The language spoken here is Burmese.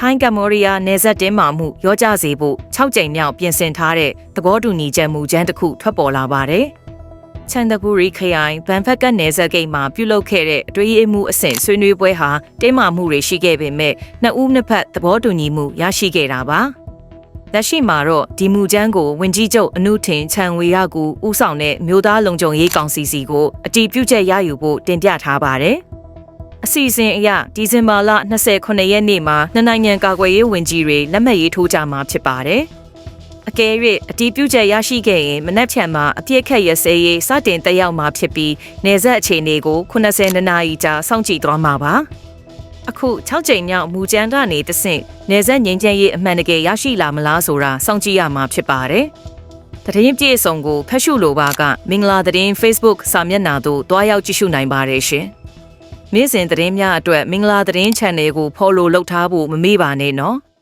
ထိုင်းကမ္ဘောဒီးယားနယ်စပ်တင်းမာမှုရောကြစေဖို့6ကြိမ်မြောက်ပြင်ဆင်ထားတဲ့သဘောတူညီချက်မူကြမ်းတစ်ခုထွက်ပေါ်လာပါတယ်။ချန်တပူရီခရိုင်ဘန်ဖက်ကနယ်စပ်ဂိတ်မှာပြုလုပ်ခဲ့တဲ့အတွေ့အမှုအဆင့်ဆွေးနွေးပွဲဟာတင်းမာမှုတွေရှိခဲ့ပေမဲ့နှစ်ဦးနှစ်ဖက်သဘောတူညီမှုရရှိခဲ့တာပါ။လက်ရှိမှာတော့ဒီမူကြမ်းကိုဝန်ကြီးချုပ်အနုထင်ချန်ဝေရကူဦးဆောင်တဲ့မြို့သားလုံခြုံရေးကောင်စီစီကိုအတည်ပြုချက်ရယူဖို့တင်ပြထားပါတယ်။အစီအစဉ်အရဒီဇင်ဘာလ29ရက်နေ့မှာနှစ်နိုင်ငံကာကွယ်ရေးဝန်ကြီးတွေလက်မှတ်ရေးထိုးကြမှာဖြစ်ပါတယ်။အကယ်၍အတည်ပြုချက်ရရှိခဲ့ရင်မနက်ဖြန်မှာအပြည့်အခက်ရစဲရေးစတင်တက်ရောက်မှာဖြစ်ပြီးနယ်စပ်အခြေအနေကို90နာရီကြာစောင့်ကြည့်သွားမှာပါ။အခု6ကြိမ်မြောက်မူကြမ်းကနေတဆင့်နယ်စပ်ငြိမ်းချမ်းရေးအမှန်တကယ်ရရှိလာမလားဆိုတာစောင့်ကြည့်ရမှာဖြစ်ပါတယ်။သတင်းပြည့်စုံကိုဖတ်ရှုလိုပါကမင်္ဂလာသတင်း Facebook စာမျက်နှာသို့တွားရောက်ကြည့်ရှုနိုင်ပါတယ်ရှင်။နေ့စဉ်သတင်းများအတွက်မင်္ဂလာသတင်း channel ကို follow လုပ်ထားဖို့မမေ့ပါနဲ့နော်။